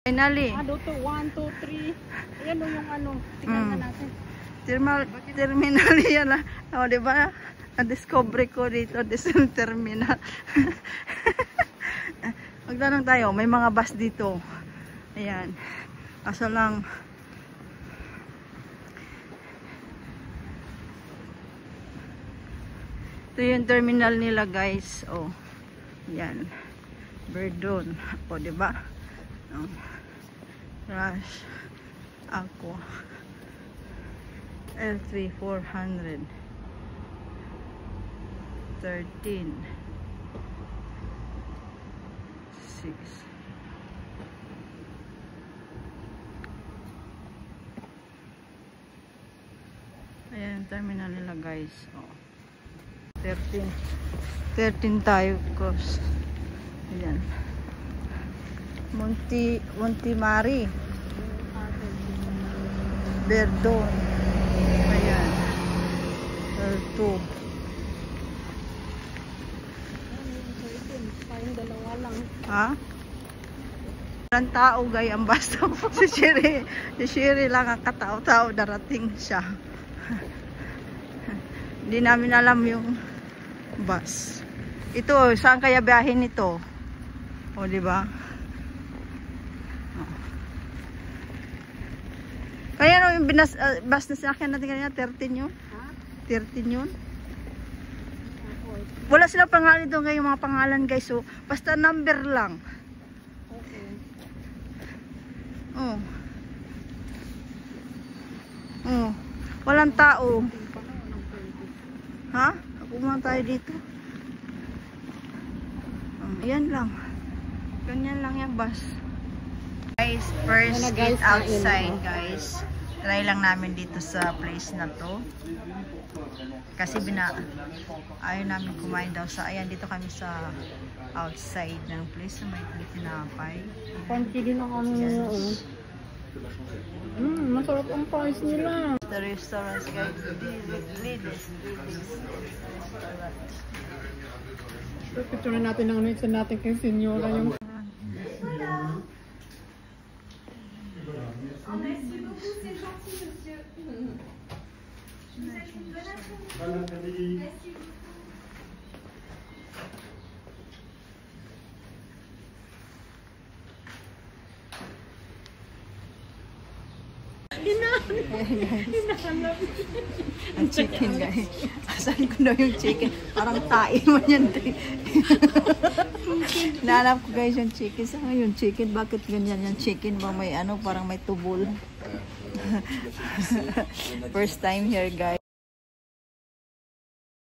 Finally. Ano to? 1, 2, 3. Ayan o yung ano. Tingnan na natin. Terminal yan lah. O, diba? Na-discover ko dito. This is terminal. Magtanong tayo. May mga bus dito. Ayan. Kaso lang, ito yung terminal nila guys. Oh, yan. Verdun. O, diba? Rush. Aqua. L3 400. 13. 6. Ayan, terminal nila guys. Oh. 13 tayo course. Ayan. Monte Mari. Verdun. Ayan. L2. Tayong dalawa lang. Ha? Walang tao gay ang basta si Sherry lang ang katao-tao darating siya. Hindi namin alam yung bus. Ito, saan kaya biyahin ito? O, di ba? Kaya no, yung bus na sinakyan natin kanina, 13 yun? Ha? 13 yun? Wala silang pangalan doon ngayon, mga pangalan guys. So, basta number lang. Okay. Oh. Oh. Walang tao. Ha? Pumunta tayo dito. Ayan lang. Ganyan lang yung bus. Guys, first eat outside guys. Try lang namin dito sa place na to. Kasi ayaw namin kumain daw sa, ayan dito kami sa outside ng place. So may tinapay. Panty din ang ano nila. Masarap ang price nila. The restaurants guys. Ladies restaurant. Picture na natin ang ano yung natin kay Senyora yung ang chicken guys. Asan ko daw yung chicken? Parang tae man yan. Nahanap ko guys yung chicken. Saan yung chicken? Bakit ganyan yung chicken ba? May ano, parang may tubol. First time here guys.